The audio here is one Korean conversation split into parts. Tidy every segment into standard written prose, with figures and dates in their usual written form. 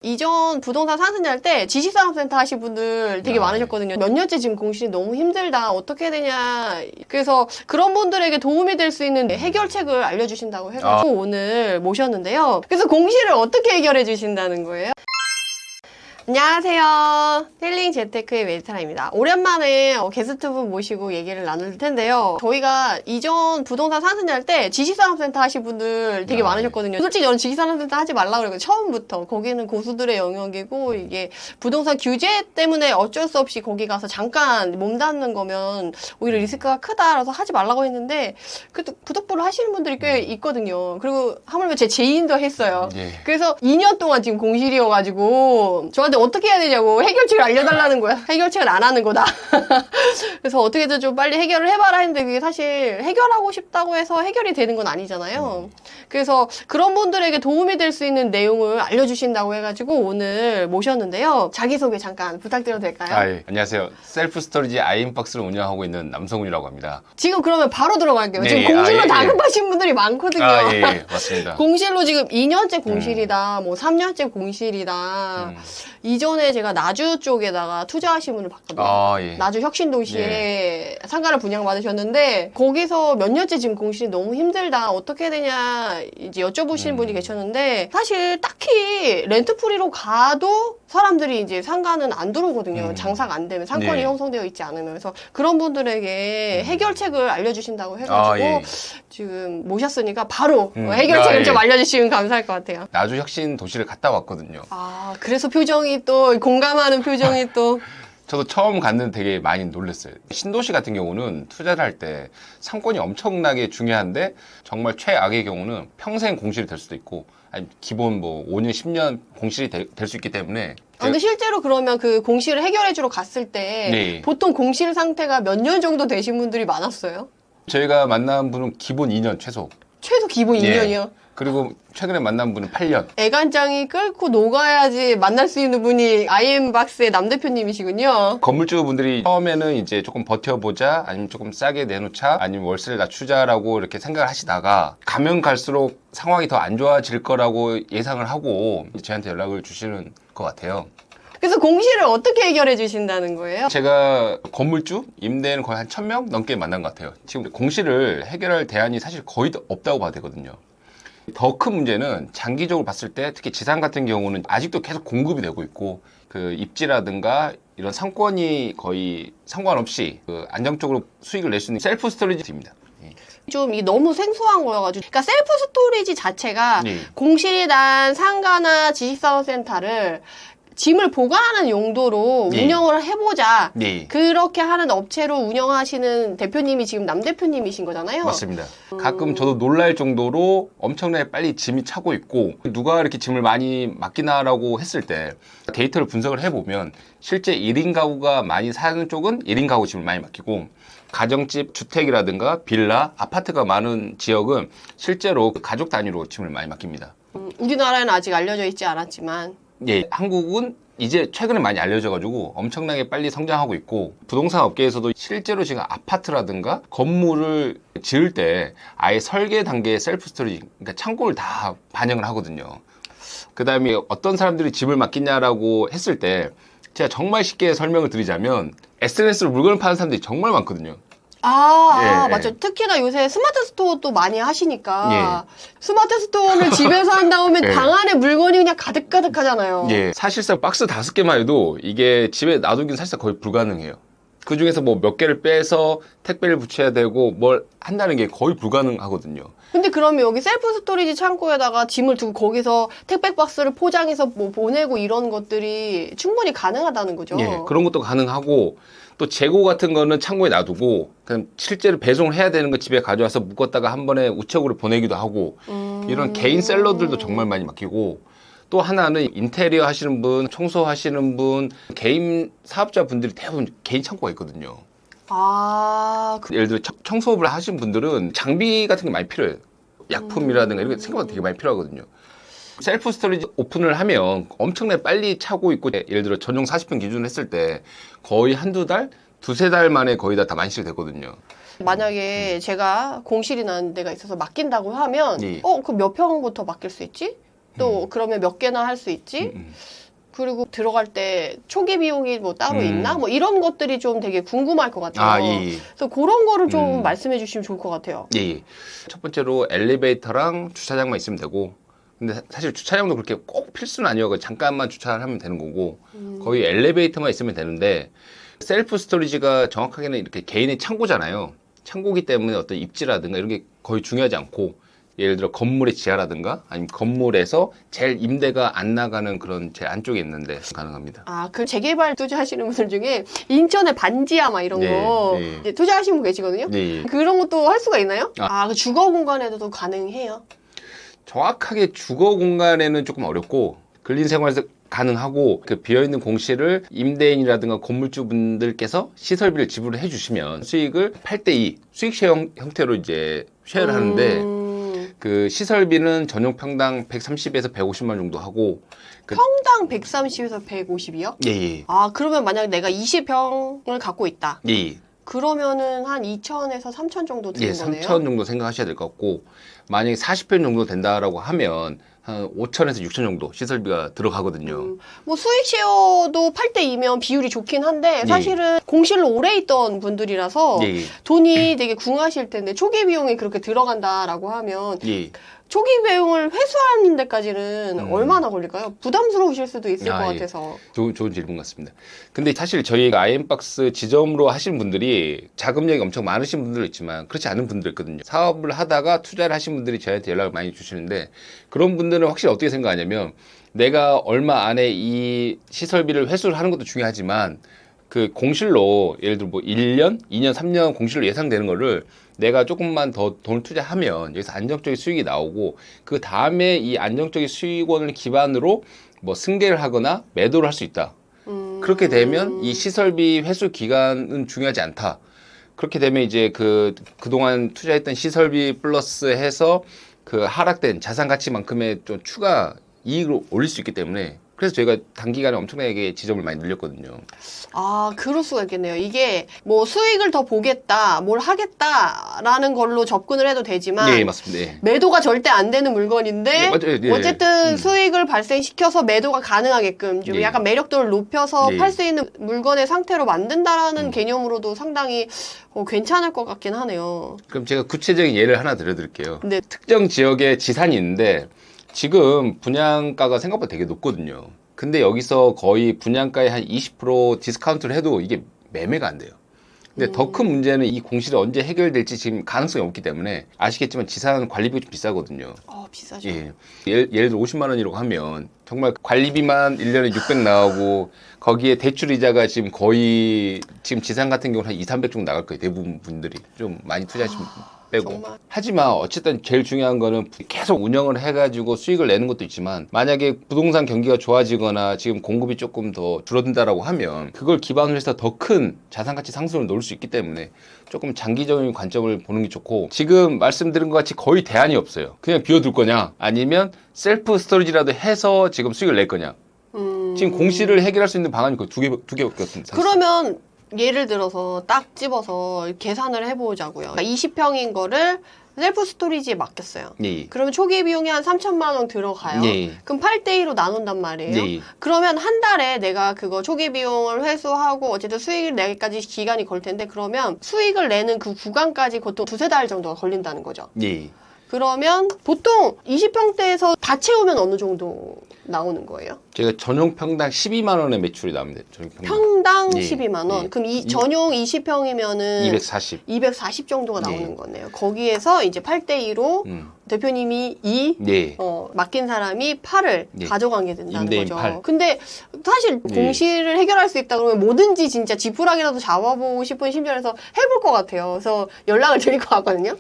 이전 부동산 상승할 때 지식산업센터 하신 분들 되게 많으셨거든요. 몇 년째 지금 공실이 너무 힘들다. 어떻게 해야 되냐. 그래서 그런 분들에게 도움이 될 수 있는 해결책을 알려주신다고 해가지고 오늘 모셨는데요. 그래서 공실을 어떻게 해결해 주신다는 거예요? 안녕하세요. 힐링 재테크의 메디타라입니다. 오랜만에 게스트분 모시고 얘기를 나눌 텐데요. 저희가 이전 부동산 상승할 때 지식산업센터 하신 분들 되게 많으셨거든요. 솔직히 저는 지식산업센터 하지 말라고 그랬거든요. 처음부터. 거기는 고수들의 영역이고 이게 부동산 규제 때문에 어쩔 수 없이 거기 가서 잠깐 몸담는 거면 오히려 리스크가 크다라서 하지 말라고 했는데 그래도 부득불을 하시는 분들이 꽤 있거든요. 그리고 하물며 제 지인도 했어요. 그래서 2년 동안 지금 공실이어가지고 저한테 어떻게 해야 되냐고 해결책을 알려달라는 거야. 해결책을 안 하는 거다. 그래서 어떻게든 좀 빨리 해결을 해봐라 했는데 그게 사실 해결하고 싶다고 해서 해결이 되는 건 아니잖아요. 그래서 그런 분들에게 도움이 될 수 있는 내용을 알려주신다고 해가지고 오늘 모셨는데요. 자기소개 잠깐 부탁드려도 될까요? 예. 안녕하세요. 셀프 스토리지 아이인박스를 운영하고 있는 남성훈이라고 합니다. 지금 그러면 바로 들어갈게요. 네, 지금 공실로 다급하신 분들이 많거든요. 예, 맞습니다. 공실로 지금 2년째 공실이다, 뭐 3년째 공실이다. 이전에 제가 나주 쪽에다가 투자하신 분을 봤거든요. 나주 혁신도시에 상가를 분양받으셨는데 거기서 몇 년째 지금 공실이 너무 힘들다. 어떻게 해야 되냐 이제 여쭤보시는 분이 계셨는데 사실 딱히 렌트프리로 가도 사람들이 이제 상가는 안 들어오거든요. 장사가 안 되면 상권이 형성되어 있지 않으면. 그래서 그런 분들에게 해결책을 알려주신다고 해가지고 지금 모셨으니까 바로 해결책을 좀 알려주시면 감사할 것 같아요. 나주 혁신도시를 갔다 왔거든요. 아, 그래서 표정이 또 공감하는 표정이 또 저도 처음 갔는데 되게 많이 놀랐어요. 신도시 같은 경우는 투자를 할 때 상권이 엄청나게 중요한데 정말 최악의 경우는 평생 공실이 될 수도 있고 아니 기본 뭐 5년, 10년 공실이 될 수 있기 때문에 근데 실제로 그러면 그 공실을 해결해주러 갔을 때 보통 공실 상태가 몇 년 정도 되신 분들이 많았어요? 저희가 만난 분은 기본 2년 최소. 최소 기본 2년이요? 그리고 최근에 만난 분은 8년. 애간장이 끓고 녹아야지 만날 수 있는 분이 아이엠박스의 남 대표님이시군요. 건물주 분들이 처음에는 이제 조금 버텨보자, 아니면 조금 싸게 내놓자, 아니면 월세를 낮추자라고 이렇게 생각을 하시다가 가면 갈수록 상황이 더 안 좋아질 거라고 예상을 하고 저한테 연락을 주시는 것 같아요. 그래서 공실을 어떻게 해결해 주신다는 거예요? 제가 건물주, 임대는 거의 한 1000명 넘게 만난 것 같아요. 지금 공실을 해결할 대안이 사실 거의 없다고 봐야 되거든요. 더 큰 문제는 장기적으로 봤을 때 특히 지상 같은 경우는 아직도 계속 공급이 되고 있고 그 입지라든가 이런 상권이 거의 상관없이 그 안정적으로 수익을 낼 수 있는 셀프 스토리지입니다. 좀 이게 너무 생소한 거여가지고 그러니까 셀프 스토리지 자체가 공실이 난 상가나 지식산업센터를 짐을 보관하는 용도로 운영을 해보자. 그렇게 하는 업체로 운영하시는 대표님이 지금 남 대표님이신 거잖아요. 맞습니다. 가끔 저도 놀랄 정도로 엄청나게 빨리 짐이 차고 있고 누가 이렇게 짐을 많이 맡기나라고 했을 때 데이터를 분석을 해보면 실제 1인 가구가 많이 사는 쪽은 1인 가구 짐을 많이 맡기고 가정집, 주택이라든가 빌라, 아파트가 많은 지역은 실제로 가족 단위로 짐을 많이 맡깁니다. 우리나라에는 아직 알려져 있지 않았지만 한국은 이제 최근에 많이 알려져가지고 엄청나게 빨리 성장하고 있고 부동산 업계에서도 실제로 지금 아파트라든가 건물을 지을 때 아예 설계 단계의 셀프 스토리지, 그러니까 창고를 다 반영을 하거든요. 그 다음에 어떤 사람들이 집을 맡기냐라고 했을 때 제가 정말 쉽게 설명을 드리자면 SNS로 물건을 파는 사람들이 정말 많거든요. 맞죠. 특히나 요새 스마트 스토어도 많이 하시니까 스마트 스토어를 집에서 한다 오면 방 안에 물건이 그냥 가득가득 하잖아요. 사실상 박스 5개만 해도 이게 집에 놔두기는 사실상 거의 불가능해요. 그 중에서 뭐 몇 개를 빼서 택배를 붙여야 되고 뭘 한다는 게 거의 불가능하거든요. 근데 그러면 여기 셀프 스토리지 창고에다가 짐을 두고 거기서 택배 박스를 포장해서 뭐 보내고 이런 것들이 충분히 가능하다는 거죠. 그런 것도 가능하고 또 재고 같은 거는 창고에 놔두고 그냥 실제로 배송을 해야 되는 거 집에 가져와서 묶었다가 한 번에 우체국으로 보내기도 하고 이런 개인 셀러들도 정말 많이 맡기고 또 하나는 인테리어 하시는 분, 청소하시는 분, 개인 사업자 분들이 대부분 개인 창고가 있거든요. 예를 들어 청소업을 하시는 분들은 장비 같은 게 많이 필요해요. 약품이라든가 이런 게 생각보다 되게 많이 필요하거든요. 셀프 스토리지 오픈을 하면 엄청나게 빨리 차고 있고 예를 들어 전용 40평 기준으로 했을 때 거의 한두 달, 두세 달 만에 거의 다 만실이 되거든요. 만약에 제가 공실이 나는 데가 있어서 맡긴다고 하면 그럼 몇 평부터 맡길 수 있지? 또 그러면 몇 개나 할 수 있지? 그리고 들어갈 때 초기 비용이 뭐 따로 있나? 뭐 이런 것들이 좀 되게 궁금할 것 같아요. 아, 예. 그래서 그런 거를 좀 말씀해 주시면 좋을 것 같아요. 예. 첫 번째로 엘리베이터랑 주차장만 있으면 되고, 근데 사실 주차장도 그렇게 꼭 필수는 아니어서 잠깐만 주차를 하면 되는 거고, 거의 엘리베이터만 있으면 되는데, 셀프 스토리지가 정확하게는 이렇게 개인의 창고잖아요. 창고기 때문에 어떤 입지라든가 이런 게 거의 중요하지 않고, 예를 들어 건물의 지하라든가 아니면 건물에서 제일 임대가 안 나가는 그런 제 안쪽에 있는데 가능합니다. 아, 그 재개발 투자하시는 분들 중에 인천의 반지하 막 이런 거 이제 투자하시는 분 계시거든요. 네. 그런 것도 할 수가 있나요? 그 주거 공간에도 가능해요? 정확하게 주거 공간에는 조금 어렵고 근린 생활에서 가능하고 그 비어있는 공실을 임대인이라든가 건물주분들께서 시설비를 지불을 해주시면 수익을 8대2 수익 쉐어 형태로 이제 쉐어를 하는데 그 시설비는 전용 평당 130에서 150만 원 정도 하고 평당 130에서 150이요? 예. 아, 그러면 만약 내가 20평을 갖고 있다. 예. 그러면은 한 2천에서 3천 정도 드는 거네요. 3천 정도 생각하셔야 될 것 같고 만약에 40평 정도 된다라고 하면 한 5천에서 6천 정도 시설비가 들어가거든요. 뭐 수익 쉐어도 8대2면 비율이 좋긴 한데 사실은 공실로 오래 있던 분들이라서 예. 돈이 되게 궁하실 텐데 초기 비용이 그렇게 들어간다라고 하면 예. 초기 비용을 회수하는 데까지는 얼마나 걸릴까요? 부담스러우실 수도 있을 것 예. 같아서. 좋은 질문 같습니다. 근데 사실 저희가 아이엠박스 지점으로 하시는 분들이 자금력이 엄청 많으신 분들도 있지만 그렇지 않은 분들 있거든요. 사업을 하다가 투자를 하신 분들이 저희한테 연락을 많이 주시는데 그런 분들은 확실히 어떻게 생각하냐면 내가 얼마 안에 이 시설비를 회수를 하는 것도 중요하지만 그 공실로 예를 들어 뭐 1년, 2년, 3년 공실로 예상되는 거를 내가 조금만 더 돈을 투자하면 여기서 안정적인 수익이 나오고 그 다음에 이 안정적인 수익원을 기반으로 뭐 승계를 하거나 매도를 할 수 있다. 그렇게 되면 이 시설비 회수 기간은 중요하지 않다. 그렇게 되면 이제 그동안 투자했던 시설비 플러스 해서 그 하락된 자산 가치만큼의 좀 추가 이익을 올릴 수 있기 때문에 그래서 저희가 단기간에 엄청나게 지점을 많이 늘렸거든요. 아, 그럴 수가 있겠네요. 이게 뭐 수익을 더 보겠다, 뭘 하겠다라는 걸로 접근을 해도 되지만 네, 맞습니다. 예. 매도가 절대 안 되는 물건인데 네, 맞아요. 예. 어쨌든 수익을 발생시켜서 매도가 가능하게끔 좀 예. 약간 매력도를 높여서 예. 팔 수 있는 물건의 상태로 만든다라는 개념으로도 상당히 괜찮을 것 같긴 하네요. 그럼 제가 구체적인 예를 하나 들어드릴게요. 네. 특정 지역에 지산이 있는데 지금 분양가가 생각보다 되게 높거든요. 근데 여기서 거의 분양가의 한 20% 디스카운트를 해도 이게 매매가 안 돼요. 근데 더 큰 문제는 이 공실이 언제 해결될지 지금 가능성이 없기 때문에 아시겠지만 지산 관리비가 좀 비싸거든요. 비싸죠. 예. 예를 들어 50만 원이라고 하면 정말 관리비만 1년에 600 나오고 거기에 대출 이자가 지금 거의 지금 지산 같은 경우는 한 2, 300 정도 나갈 거예요. 대부분 분들이 좀 많이 투자하시면 빼고. 정말. 하지만 어쨌든 제일 중요한 거는 계속 운영을 해가지고 수익을 내는 것도 있지만 만약에 부동산 경기가 좋아지거나 지금 공급이 조금 더 줄어든다라고 하면 그걸 기반으로 해서 더 큰 자산 가치 상승을 놓을 수 있기 때문에 조금 장기적인 관점을 보는 게 좋고 지금 말씀드린 것 같이 거의 대안이 없어요. 그냥 비워둘 거냐 아니면 셀프 스토리지라도 해서 지금 수익을 낼 거냐. 지금 공실을 해결할 수 있는 방안이 두 개밖에 없습니다. 그러면 예를 들어서 딱 집어서 계산을 해보자고요. 그러니까 20평인 거를 셀프 스토리지에 맡겼어요. 예. 그러면 초기 비용이 한 3천만 원 들어가요. 예. 그럼 8대2로 나눈단 말이에요. 예. 그러면 한 달에 내가 그거 초기 비용을 회수하고 어쨌든 수익을 내기까지 기간이 걸 텐데 그러면 수익을 내는 그 구간까지 보통 2-3달 정도가 걸린다는 거죠. 예. 그러면 보통 20평대에서 다 채우면 어느 정도 나오는 거예요? 제가 전용 평당 12만 원의 매출이 나옵니다. 전용 평당 예. 12만 원. 예. 그럼 이 전용 20평이면은 240. 240 정도가 나오는 예. 거네요. 거기에서 이제 8대2로 대표님이 2, 예. 맡긴 사람이 8을 예. 가져간 게 된다는 임대인 거죠. 8. 근데 사실 예. 공실을 해결할 수 있다 그러면 뭐든지 진짜 지푸라기라도 잡아보고 싶은 심정에서 해볼 것 같아요. 그래서 연락을 드릴 것 같거든요.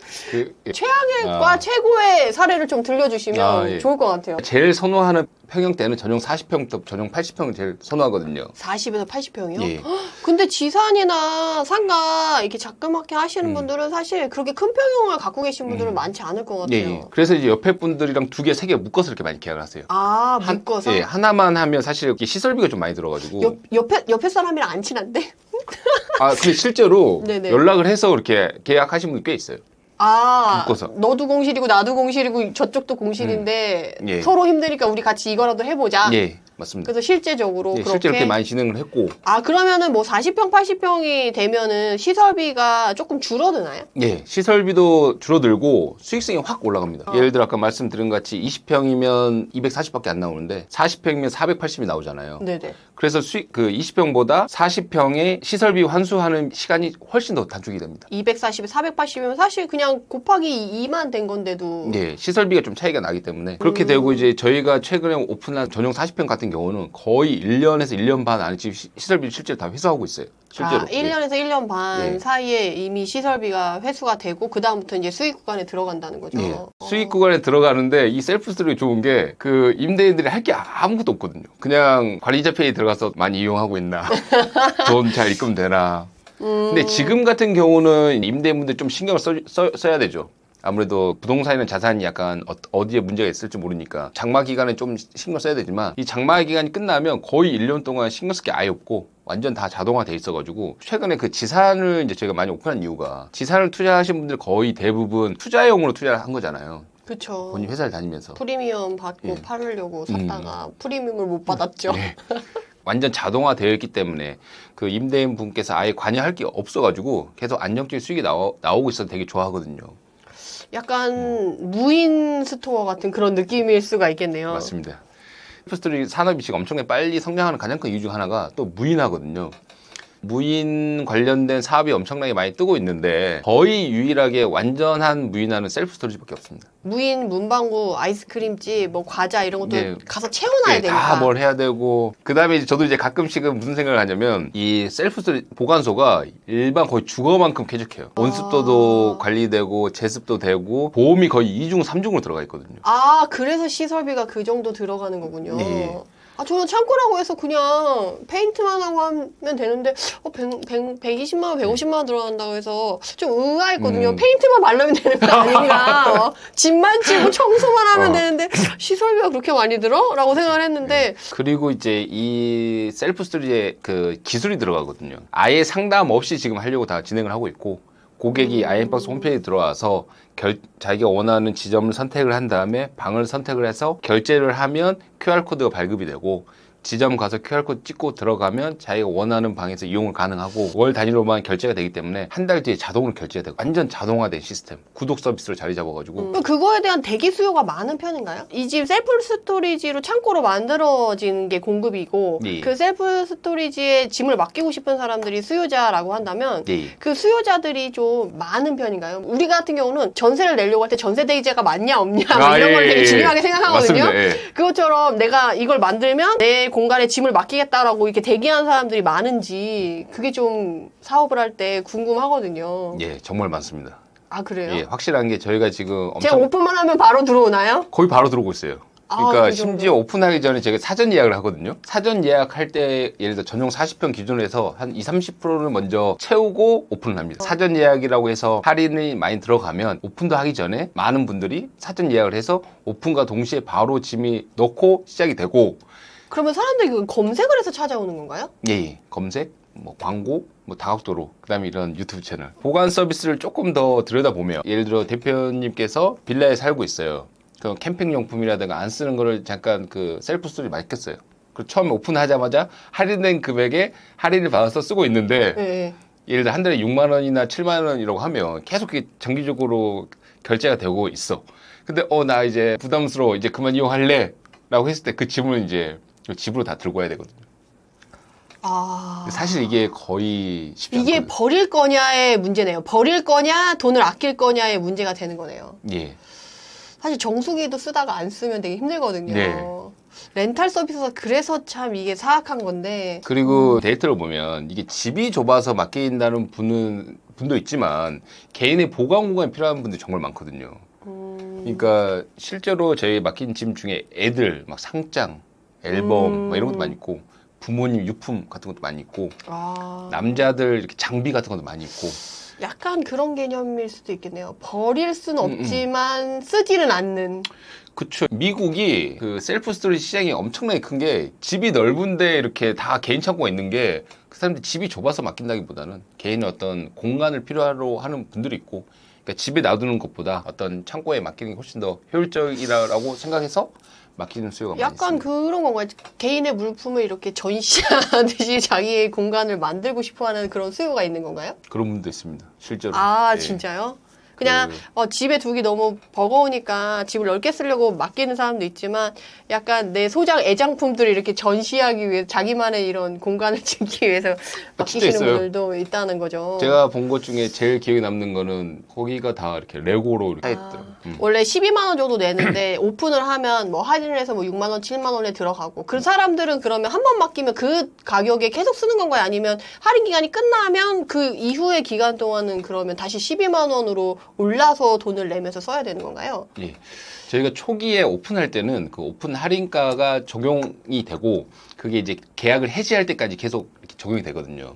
최악과 최고의 사례를 좀 들려주시면 예. 좋을 것 같아요. 제일 선호하는 평형대는 전용 40평부터 전용 80평을 제일 선호하거든요. 40에서 80평이요? 예. 근데 지산이나 상가 이렇게 자그맣게 하시는 분들은 사실 그렇게 큰 평형을 갖고 계신 분들은 많지 않을 것 같아요. 예. 그래서 이제 옆에 분들이랑 2개, 3개 묶어서 이렇게 많이 계약을 하세요. 아, 묶어서? 예, 하나만 하면 사실 이렇게 시설비가 좀 많이 들어가지고. 옆에 사람이랑 안 친한데? 아, 근데 실제로 네네. 연락을 해서 이렇게 계약하신 분들 꽤 있어요. 묶어서. 너도 공실이고 나도 공실이고 저쪽도 공실인데 예. 서로 힘드니까 우리 같이 이거라도 해보자. 예, 맞습니다. 그래서 실제적으로 예, 그렇게. 실제로 그렇게 많이 진행을 했고. 그러면은 뭐 40평, 80평이 되면은 시설비가 조금 줄어드나요? 예, 시설비도 줄어들고 수익성이 확 올라갑니다. 예를 들어 아까 말씀드린 것 같이 20평이면 240밖에 안 나오는데 40평이면 480이 나오잖아요. 네네. 그래서 수익 그 20평보다 40평의 시설비 환수하는 시간이 훨씬 더 단축이 됩니다. 240에 480이면 사실 그냥 곱하기 2만 된 건데도. 예, 시설비가 좀 차이가 나기 때문에 그렇게 되고 이제 저희가 최근에 오픈한 전용 40평 같은 경우는 거의 1년에서 1년 반 안에 지금 시설비 실제로 다 회수하고 있어요. 실제로. 1년에서 1년 반 예. 사이에 이미 시설비가 회수가 되고 그다음부터 이제 수익 구간에 들어간다는 거죠. 예. 수익 구간에 들어가는데 이 셀프 스토리 좋은 게 그 임대인들이 할 게 아무것도 없거든요. 그냥 관리자 페이 들어가서 많이 이용하고 있나, 돈 잘 입금 되나. 근데 지금 같은 경우는 임대인분들 좀 신경을 써야 되죠. 아무래도 부동산이나 자산이 약간 어디에 문제가 있을지 모르니까 장마 기간에 좀 신경 써야 되지만 이 장마 기간이 끝나면 거의 1년 동안 신경 쓸 게 아예 없고 완전 다 자동화 돼 있어가지고 최근에 그 지산을 이제 저희가 많이 오픈한 이유가 지산을 투자하신 분들 거의 대부분 투자용으로 투자를 한 거잖아요. 그렇죠. 본인 회사를 다니면서. 프리미엄 받고 예. 팔으려고 샀다가 프리미엄을 못 받았죠. 네. 완전 자동화 되어 있기 때문에 그 임대인 분께서 아예 관여할 게 없어가지고 계속 안정적인 수익이 나오고 있어서 되게 좋아하거든요. 약간 무인 스토어 같은 그런 느낌일 수가 있겠네요. 맞습니다. 셀프스토리 산업이 지금 엄청나게 빨리 성장하는 가장 큰 이유 중 하나가 또 무인화거든요. 무인 관련된 사업이 엄청나게 많이 뜨고 있는데 거의 유일하게 완전한 무인화는 셀프 스토리지밖에 없습니다. 무인 문방구, 아이스크림집, 뭐 과자 이런 것도 네. 가서 채워놔야 네, 되니까. 다 뭘 해야 되고 그다음에 저도 이제 가끔씩은 무슨 생각을 하냐면 이 셀프 스토리 보관소가 일반 거의 주거만큼 쾌적해요. 온습도도 관리되고 제습도 되고 보험이 거의 2중, 3중으로 들어가 있거든요. 그래서 시설비가 그 정도 들어가는 거군요. 네. 저는 창고라고 해서 그냥 페인트만 하고 하면 되는데 120만 원, 150만 원 들어간다고 해서 좀 의아했거든요. 페인트만 바르면 되는 거 아니냐. 집만 치고 청소만 하면 되는데 시설비가 그렇게 많이 들어? 라고 생각을 했는데 그리고 이제 이 셀프 스토리에 그 기술이 들어가거든요. 아예 상담 없이 지금 하려고 다 진행을 하고 있고 고객이 아이엠박스 홈페이지에 들어와서 자기가 원하는 지점을 선택을 한 다음에 방을 선택을 해서 결제를 하면 QR코드가 발급이 되고 지점 가서 QR코드 찍고 들어가면 자기가 원하는 방에서 이용을 가능하고 월 단위로만 결제가 되기 때문에 한 달 뒤에 자동으로 결제가 되고 완전 자동화된 시스템 구독 서비스로 자리 잡아가지고 그거에 대한 대기 수요가 많은 편인가요? 이 집 셀프 스토리지로 창고로 만들어진 게 공급이고 네. 그 셀프 스토리지에 짐을 맡기고 싶은 사람들이 수요자라고 한다면 네. 그 수요자들이 좀 많은 편인가요? 우리 같은 경우는 전세를 내려고 할 때 전세 대기자가 많냐 없냐 뭐 이런 걸 되게 중요하게 생각하거든요. 맞습니다. 예. 그것처럼 내가 이걸 만들면 내 공간에 짐을 맡기겠다라고 이렇게 대기하는 사람들이 많은지 그게 좀 사업을 할 때 궁금하거든요. 예, 정말 많습니다. 그래요? 예, 확실한 게 저희가 지금 제가 엄청 오픈만 하면 바로 들어오나요? 거의 바로 들어오고 있어요. 그러니까 그 심지어 오픈하기 전에 제가 사전 예약을 하거든요. 사전 예약할 때 예를 들어 전용 40평 기준으로 해서 한 20-30%를 먼저 채우고 오픈을 합니다. 사전 예약이라고 해서 할인이 많이 들어가면 오픈도 하기 전에 많은 분들이 사전 예약을 해서 오픈과 동시에 바로 짐이 넣고 시작이 되고 그러면 사람들이 그 검색을 해서 찾아오는 건가요? 예, 검색, 뭐 광고, 뭐 다각도로 그다음에 이런 유튜브 채널 보관 서비스를 조금 더 들여다보면 예를 들어 대표님께서 빌라에 살고 있어요. 그 캠핑 용품이라든가 안 쓰는 거를 잠깐 그 셀프 스토리 맡겼어요. 그리고 처음에 오픈하자마자 할인된 금액에 할인을 받아서 쓰고 있는데 네. 예를 들어 한 달에 6만 원이나 7만 원이라고 하면 계속 정기적으로 결제가 되고 있어. 근데 나 이제 부담스러워 이제 그만 이용할래 라고 했을 때 그 짐을 이제 집으로 다 들고 와야 되거든요. 사실 이게 거의 쉽지 이게 않거든요. 버릴 거냐의 문제네요. 버릴 거냐 돈을 아낄 거냐의 문제가 되는 거네요. 예. 사실 정수기도 쓰다가 안 쓰면 되게 힘들거든요. 네. 렌탈 서비스가 그래서 참 이게 사악한 건데 그리고 데이터를 보면 이게 집이 좁아서 맡긴다는 분도 있지만 개인의 보관 공간이 필요한 분들이 정말 많거든요. 그러니까 실제로 저희 맡긴 짐 중에 애들 막 상장, 앨범 막 이런 것도 많이 있고 부모님 유품 같은 것도 많이 있고 남자들 이렇게 장비 같은 것도 많이 있고 약간 그런 개념일 수도 있겠네요. 버릴 수는 없지만 쓰지는 않는. 그쵸. 미국이 그 셀프 스토리지 시장이 엄청나게 큰 게 집이 넓은데 이렇게 다 개인 창고가 있는 게 그 사람들이 집이 좁아서 맡긴다기보다는 개인의 어떤 공간을 필요로 하는 분들이 있고 그러니까 집에 놔두는 것보다 어떤 창고에 맡기는 게 훨씬 더 효율적이라고 생각해서 맡기는 수요가 많이 약간 있습니다. 그런 건가요? 개인의 물품을 이렇게 전시하듯이 자기의 공간을 만들고 싶어하는 그런 수요가 있는 건가요? 그런 분도 있습니다. 실제로. 아, 예. 진짜요? 그냥 집에 두기 너무 버거우니까 집을 넓게 쓰려고 맡기는 사람도 있지만 약간 내 소장 애장품들을 이렇게 전시하기 위해 자기만의 이런 공간을 지키기 위해서 맡기시는 있어요. 분들도 있다는 거죠. 제가 본 것 중에 제일 기억에 남는 거는 거기가 다 이렇게 레고로 이렇게 했더라고요. 원래 12만 원 정도 내는데 오픈을 하면 뭐 할인을 해서 뭐 6만 원, 7만 원에 들어가고 그 사람들은 그러면 한 번 맡기면 그 가격에 계속 쓰는 건가요? 아니면 할인 기간이 끝나면 그 이후의 기간 동안은 그러면 다시 12만 원으로 올라서 돈을 내면서 써야 되는 건가요? 예. 저희가 초기에 오픈할 때는 그 오픈 할인가가 적용이 되고 그게 이제 계약을 해지할 때까지 계속 이렇게 적용이 되거든요.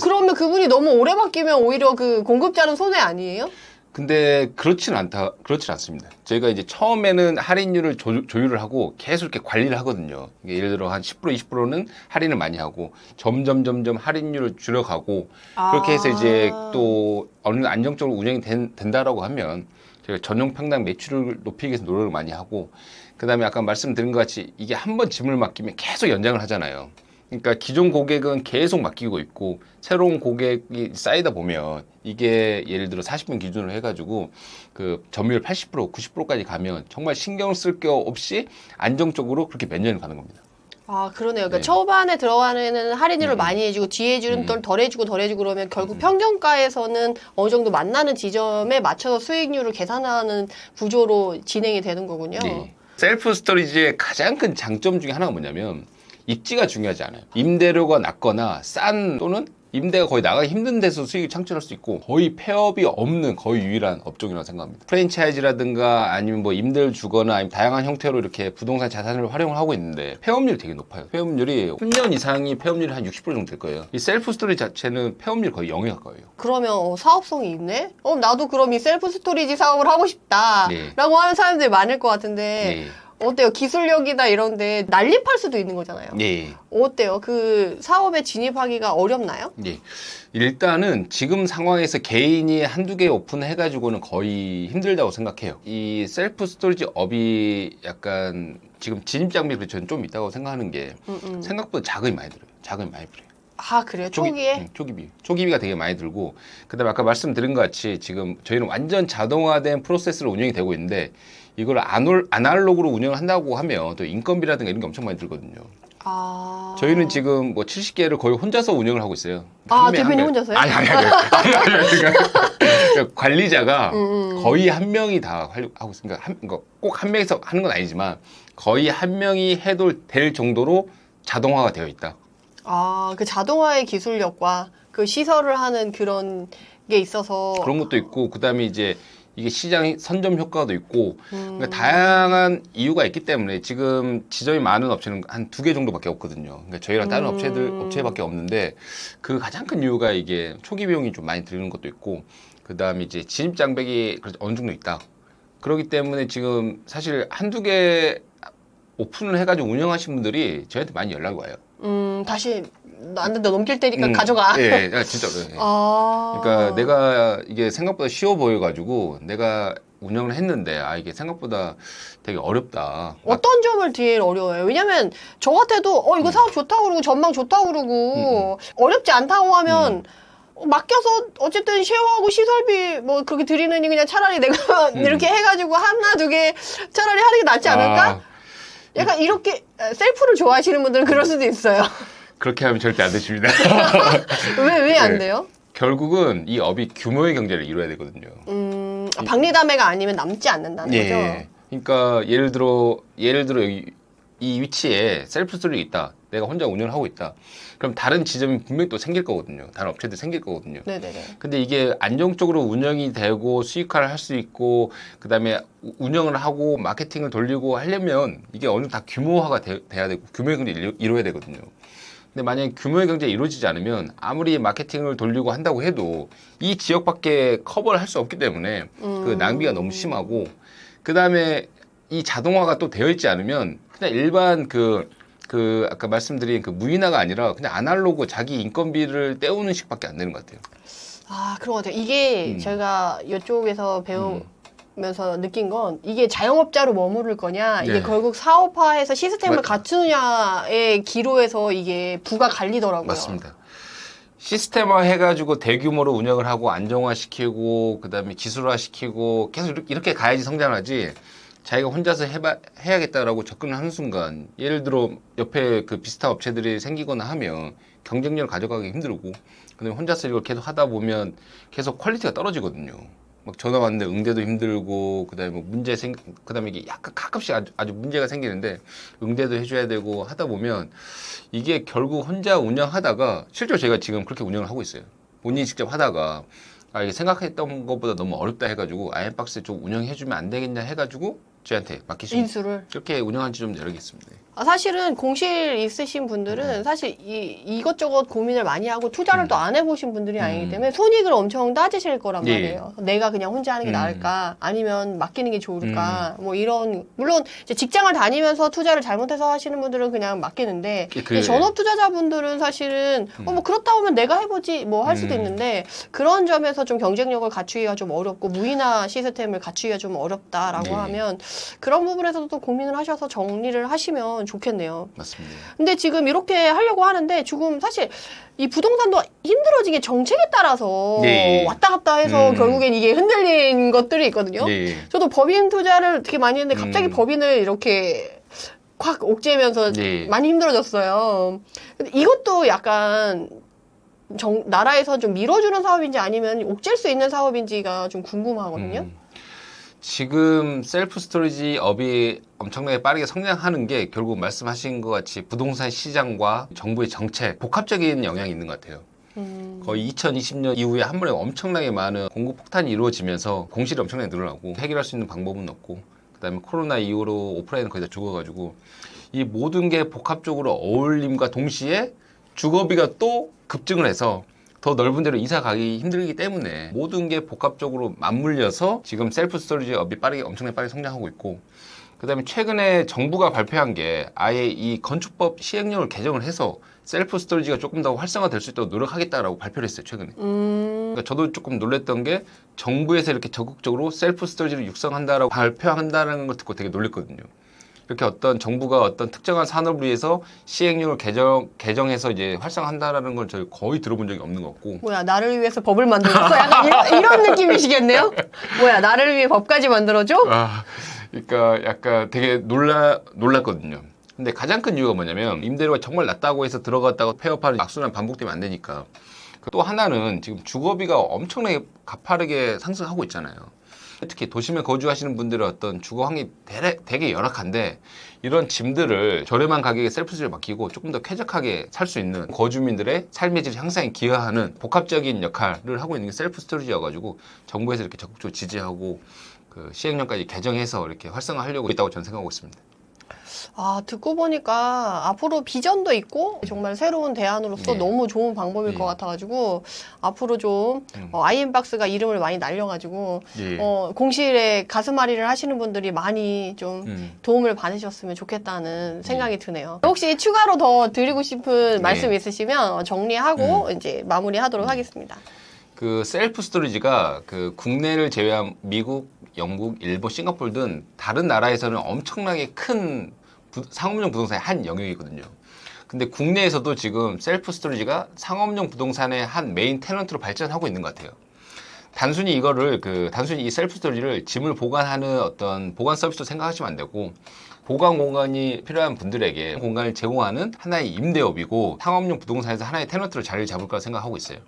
그러면 그분이 너무 오래 맡기면 오히려 그 공급자는 손해 아니에요? 근데 그렇진 않습니다. 저희가 이제 처음에는 할인율을 조율을 하고 계속 이렇게 관리를 하거든요. 예를 들어 한 10%, 20%는 할인을 많이 하고 점점 할인율을 줄여가고 그렇게 해서 이제 또 어느 정도 안정적으로 운영이 된다라고 하면 저희가 전용 평당 매출을 높이기 위해서 노력을 많이 하고 그다음에 아까 말씀드린 것 같이 이게 한 번 짐을 맡기면 계속 연장을 하잖아요. 그러니까 기존 고객은 계속 맡기고 있고 새로운 고객이 쌓이다 보면 이게 예를 들어 40분 기준으로 해가지고 그 점유율 80%, 90%까지 가면 정말 신경 쓸 게 없이 안정적으로 그렇게 몇 년을 가는 겁니다. 아, 그러네요. 그러니까 네. 초반에 들어가는 할인율을 많이 해주고 뒤에 주는 돈 덜 해주고 그러면 결국 평균가에서는 어느 정도 만나는 지점에 맞춰서 수익률을 계산하는 구조로 진행이 되는 거군요. 네. 셀프 스토리지의 가장 큰 장점 중에 하나가 뭐냐면 입지가 중요하지 않아요. 임대료가 낮거나 싼 또는 임대가 거의 나가기 힘든 데서 수익을 창출할 수 있고 거의 폐업이 없는 거의 유일한 업종이라고 생각합니다. 프랜차이즈라든가 아니면 뭐 임대를 주거나 아니면 다양한 형태로 이렇게 부동산 자산을 활용을 하고 있는데 폐업률이 되게 높아요. 폐업률이 10년 이상이 폐업률이 한 60% 정도 될 거예요. 이 셀프 스토리 자체는 폐업률이 거의 0에 가까워요. 그러면 사업성이 있네? 나도 그럼 이 셀프 스토리지 사업을 하고 싶다 네. 라고 하는 사람들이 많을 것 같은데 네. 어때요? 기술력이나 이런데 난립할 수도 있는 거잖아요. 네. 어때요? 그 사업에 진입하기가 어렵나요? 예. 일단은 지금 상황에서 개인이 한두 개 오픈해가지고는 거의 힘들다고 생각해요. 이 셀프 스토리지 업이 약간 지금 진입 장벽이 저는 좀 있다고 생각하는 게 생각보다 자금이 많이 들어요. 자금이 많이 들어요. 아, 그래요? 초기에? 초기비가 되게 많이 들고 그다음에 아까 말씀드린 것 같이 지금 저희는 완전 자동화된 프로세스로 운영이 되고 있는데 이걸 아날로그로 운영을 한다고 하면 또 인건비라든가 이런 게 엄청 많이 들거든요. 아. 저희는 지금 뭐 70개를 거의 혼자서 운영을 하고 있어요. 아, 대표님 혼자서요? 아니. 그러니까 관리자가 거의 한 명이 다 하고 있으니까 꼭 한 명이서 하는 건 아니지만 거의 한 명이 해도 될 정도로 자동화가 되어 있다. 아, 그 자동화의 기술력과 그 시설을 하는 그런 게 있어서. 그런 것도 있고 그다음에 이제 이게 시장 선점 효과도 있고 그러니까 다양한 이유가 있기 때문에 지금 지점이 많은 업체는 한 2개 정도밖에 없거든요. 그러니까 저희랑 다른 업체밖에 없는데 그 가장 큰 이유가 이게 초기 비용이 좀 많이 드는 것도 있고 그다음에 이제 진입 장벽이 어느 정도 있다. 그렇기 때문에 지금 사실 한두 개 오픈을 해가지고 운영하신 분들이 저희한테 많이 연락이 와요. 다시 안 된다 넘길 테니까 가져가. 예, 진짜로. 예. 아. 그러니까 내가 이게 생각보다 쉬워 보여가지고 내가 운영을 했는데 이게 생각보다 되게 어렵다. 어떤 점을 제일 어려워요? 왜냐면 저 같아도 이거 사업 좋다고 그러고 전망 좋다고 그러고 어렵지 않다고 하면 맡겨서 어쨌든 쉐어하고 시설비 뭐 그렇게 드리느니 그냥 차라리 내가 이렇게 해가지고 하나 두 개 차라리 하는 게 낫지 않을까? 약간 이렇게 셀프를 좋아하시는 분들은 그럴 수도 있어요. 그렇게 하면 절대 안 되십니다. 왜 안 돼요? 결국은 이 업이 규모의 경제를 이뤄야 되거든요. 박리담회가 아니면 남지 않는다는 거죠? 그러니까 예를 들어 여기 이 위치에 셀프 스토리가 있다. 내가 혼자 운영을 하고 있다. 그럼 다른 지점이 분명히 또 생길 거거든요. 다른 업체들 생길 거거든요. 네네네. 근데 이게 안정적으로 운영이 되고 수익화를 할 수 있고 그다음에 운영을 하고 마케팅을 돌리고 하려면 이게 어느 정도 다 규모화가 돼야 되고 규모의 경제를 이루어야 되거든요. 근데 만약에 규모의 경제가 이루어지지 않으면 아무리 마케팅을 돌리고 한다고 해도 이 지역밖에 커버를 할 수 없기 때문에 그 낭비가 너무 심하고 그다음에 이 자동화가 또 되어 있지 않으면 그냥 일반 그 아까 말씀드린 그 무인화가 아니라 그냥 아날로그 자기 인건비를 떼우는 식밖에 안 되는 것 같아요. 아, 그런 것 같아요. 이게 저희가 이쪽에서 배우면서 느낀 건 이게 자영업자로 머무를 거냐, 이게 네. 결국 사업화해서 시스템을 갖추느냐의 기로에서 이게 부가 갈리더라고요. 맞습니다. 시스템화 해가지고 대규모로 운영을 하고 안정화시키고 그다음에 기술화시키고 계속 이렇게 가야지 성장하지. 자기가 혼자서 해야겠다라고 접근을 하는 순간 예를 들어 옆에 그 비슷한 업체들이 생기거나 하면 경쟁력을 가져가기 힘들고 그다음에 혼자서 이걸 계속 하다 보면 계속 퀄리티가 떨어지거든요. 막 전화 왔는데 응대도 힘들고 그다음에 뭐 그다음에 이게 약간 가끔씩 아주 문제가 생기는데 응대도 해줘야 되고 하다 보면 이게 결국 혼자 운영하다가 실제로 제가 지금 그렇게 운영을 하고 있어요. 본인이 직접 하다가 아 이게 생각했던 것보다 너무 어렵다 해가지고 아이엠박스 좀 운영해주면 안 되겠냐 해가지고 저한테 맡기시고 인수를. 그렇게 운영한 지 좀 여러 개 있습니다. 아, 사실은 공실 있으신 분들은 사실 이것저것 고민을 많이 하고 투자를 또 안 해보신 분들이 아니기 때문에 손익을 엄청 따지실 거란 예. 말이에요. 내가 그냥 혼자 하는 게 나을까? 아니면 맡기는 게 좋을까? 뭐 이런, 물론 이제 직장을 다니면서 투자를 잘못해서 하시는 분들은 그냥 맡기는데, 이 전업 투자자분들은 사실은 뭐 그렇다 하면 내가 해보지 뭐 할 수도 있는데, 그런 점에서 좀 경쟁력을 갖추기가 좀 어렵고, 무인화 시스템을 갖추기가 좀 어렵다라고 네. 하면, 그런 부분에서도 또 고민을 하셔서 정리를 하시면 좋겠네요. 맞습니다. 근데 지금 이렇게 하려고 하는데 지금 사실 이 부동산도 힘들어진 게 정책에 따라서 네. 왔다 갔다 해서 결국엔 이게 흔들린 것들이 있거든요. 네. 저도 법인 투자를 되게 많이 했는데 갑자기 법인을 이렇게 확 옥죄면서 네. 많이 힘들어졌어요. 근데 이것도 약간 나라에서 좀 밀어주는 사업인지 아니면 옥죄일 수 있는 사업인지가 좀 궁금하거든요. 지금 셀프 스토리지 업이 엄청나게 빠르게 성장하는 게 결국 말씀하신 것 같이 부동산 시장과 정부의 정책, 복합적인 영향이 있는 것 같아요. 거의 2020년 이후에 한 번에 엄청나게 많은 공급 폭탄이 이루어지면서 공실이 엄청나게 늘어나고 해결할 수 있는 방법은 없고 그다음에 코로나 이후로 오프라인은 거의 다 죽어가지고 이 모든 게 복합적으로 어울림과 동시에 주거비가 또 급증을 해서 더 넓은 데로 이사 가기 힘들기 때문에 모든 게 복합적으로 맞물려서 지금 셀프 스토리지 업이 엄청나게 빠르게 성장하고 있고 그다음에 최근에 정부가 발표한 게 아예 이 건축법 시행령을 개정을 해서 셀프 스토리지가 조금 더 활성화될 수 있도록 노력하겠다라고 발표를 했어요 최근에. 그러니까 저도 조금 놀랐던 게 정부에서 이렇게 적극적으로 셀프 스토리지를 육성한다라고 발표한다는 걸 듣고 되게 놀랐거든요. 이렇게 어떤 정부가 어떤 특정한 산업을 위해서 시행령을 개정해서 이제 활성화한다라는 걸 저희 거의 들어본 적이 없는 것 같고. 뭐야, 나를 위해서 법을 만들었어? 약간 이런 느낌이시겠네요? 뭐야, 나를 위해 법까지 만들어줘? 아, 그러니까 약간 되게 놀랐거든요. 근데 가장 큰 이유가 뭐냐면 임대료가 정말 낮다고 해서 들어갔다가 폐업하는 악순환 반복되면 안 되니까. 또 하나는 지금 주거비가 엄청나게 가파르게 상승하고 있잖아요. 특히 도심에 거주하시는 분들의 어떤 주거 환경이 되게 열악한데 이런 짐들을 저렴한 가격에 셀프스를 맡기고 조금 더 쾌적하게 살 수 있는 거주민들의 삶의 질 향상에 기여하는 복합적인 역할을 하고 있는 게 셀프 스토리지여가지고 정부에서 이렇게 적극적으로 지지하고 그 시행령까지 개정해서 이렇게 활성화하려고 있다고 저는 생각하고 있습니다. 아, 듣고 보니까 앞으로 비전도 있고 정말 새로운 대안으로서 네. 너무 좋은 방법일 것 같아가지고 앞으로 좀 아이엠박스가 이름을 많이 날려가지고 예. 공실에 가슴앓이를 하시는 분들이 많이 좀 도움을 받으셨으면 좋겠다는 생각이 드네요. 혹시 추가로 더 드리고 싶은 말씀 있으시면 정리하고 이제 마무리하도록 하겠습니다. 그 셀프 스토리지가 그 국내를 제외한 미국, 영국, 일본, 싱가포르 등 다른 나라에서는 엄청나게 큰 상업용 부동산의 한 영역이거든요. 근데 국내에서도 지금 셀프 스토리지가 상업용 부동산의 한 메인 테넌트로 발전하고 있는 것 같아요. 단순히 이 셀프 스토리지를 짐을 보관하는 어떤 보관 서비스로 생각하시면 안 되고 보관 공간이 필요한 분들에게 공간을 제공하는 하나의 임대업이고 상업용 부동산에서 하나의 테넌트로 자리를 잡을 거라 생각하고 있어요.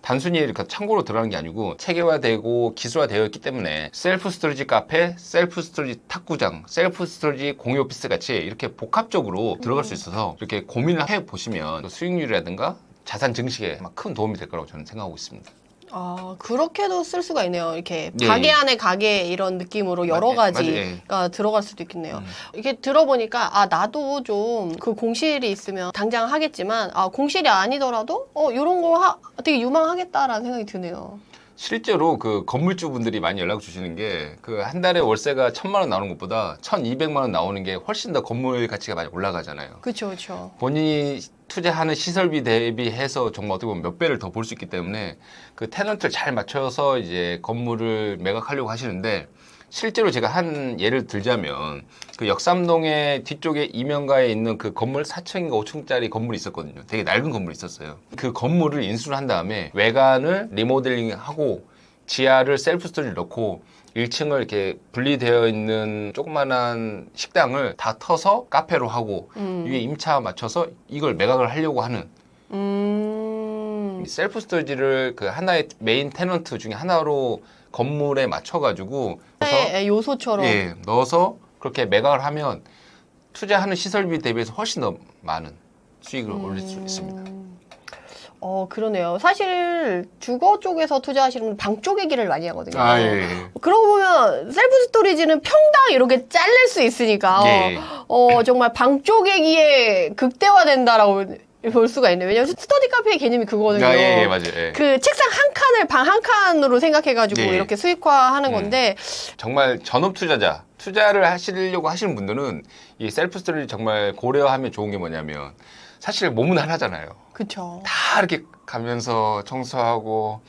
단순히 이렇게 창고로 들어가는 게 아니고 체계화되고 기술화되어 있기 때문에 셀프 스토리지 카페, 셀프 스토리지 탁구장, 셀프 스토리지 공유 오피스 같이 이렇게 복합적으로 들어갈 수 있어서 이렇게 고민을 해보시면 수익률이라든가 자산 증식에 큰 도움이 될 거라고 저는 생각하고 있습니다. 아, 그렇게도 쓸 수가 있네요. 이렇게 예, 가게 예. 안에 가게 이런 느낌으로 여러 가지가 들어갈 수도 있겠네요. 이게 들어보니까 아, 나도 좀 그 공실이 있으면 당장 하겠지만 아, 공실이 아니더라도 이런 거 되게 유망하겠다라는 생각이 드네요. 실제로 그 건물주분들이 많이 연락 주시는 게 그 한 달에 월세가 1,000만 원 나오는 것보다 1,200만 원 나오는 게 훨씬 더 건물 가치가 많이 올라가잖아요. 그렇죠, 그렇죠. 본인이 투자하는 시설비 대비해서 정말 어떻게 보면 몇 배를 더 볼 수 있기 때문에 그 테넌트를 잘 맞춰서 이제 건물을 매각하려고 하시는데 실제로 제가 한 예를 들자면 그 역삼동의 뒤쪽에 이명가에 있는 그 건물 4층인가 5층짜리 건물이 있었거든요. 되게 낡은 건물이 있었어요. 그 건물을 인수를 한 다음에 외관을 리모델링하고 지하를 셀프 스토리를 넣고 1층을 이렇게 분리되어 있는 조그만한 식당을 다 터서 카페로 하고 위에 임차 맞춰서 이걸 매각을 하려고 하는 셀프 스토리지를 그 하나의 메인 테넌트 중에 하나로 건물에 맞춰가지고 네, 요소처럼. 예, 넣어서 그렇게 매각을 하면 투자하는 시설비 대비해서 훨씬 더 많은 수익을 올릴 수 있습니다. 그러네요. 사실 주거 쪽에서 투자하시는 분은 방 쪽 얘기를 많이 하거든요. 예. 그러고 보면 셀프 스토리지는 평당 이렇게 잘릴 수 있으니까 예. 정말 방 쪽 얘기에 극대화된다라고 볼 수가 있네요. 왜냐면 스터디 카페의 개념이 그거거든요. 예, 맞아요. 예. 그 책상 한 칸을 방 한 칸으로 생각해가지고 예. 이렇게 수익화하는 건데 정말 전업 투자자, 투자를 하시려고 하시는 분들은 이 셀프 스토리를 정말 고려하면 좋은 게 뭐냐면 사실 몸은 하나잖아요. 그쵸. 다 이렇게 가면서 청소하고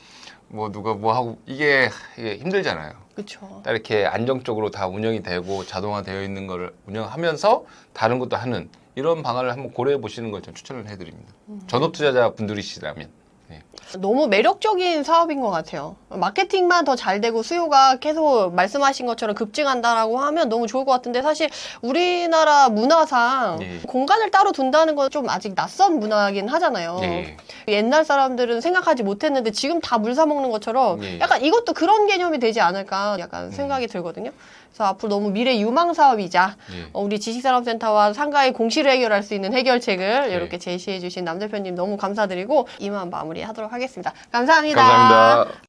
뭐 누가 뭐 하고 이게 힘들잖아요. 그쵸. 딱 이렇게 안정적으로 다 운영이 되고 자동화되어 있는 거를 운영하면서 다른 것도 하는 이런 방안을 한번 고려해 보시는 걸 좀 추천을 해드립니다. 전업 투자자 분들이시라면. 네. 너무 매력적인 사업인 것 같아요. 마케팅만 더 잘 되고 수요가 계속 말씀하신 것처럼 급증한다라고 하면 너무 좋을 것 같은데 사실 우리나라 문화상 예. 공간을 따로 둔다는 건 좀 아직 낯선 문화긴 하잖아요. 예. 옛날 사람들은 생각하지 못했는데 지금 다 물 사 먹는 것처럼 예. 약간 이것도 그런 개념이 되지 않을까 약간 생각이 들거든요. 그래서 앞으로 너무 미래 유망 사업이자 예. 우리 지식산업센터와 상가의 공시를 해결할 수 있는 해결책을 예. 이렇게 제시해 주신 남 대표님 너무 감사드리고 이만 마무리하도록 하겠습니다. 감사합니다. 감사합니다.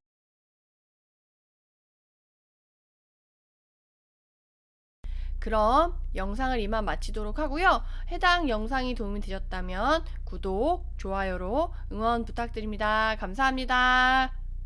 그럼 영상을 이만 마치도록 하고요. 해당 영상이 도움이 되셨다면 구독, 좋아요로 응원 부탁드립니다. 감사합니다.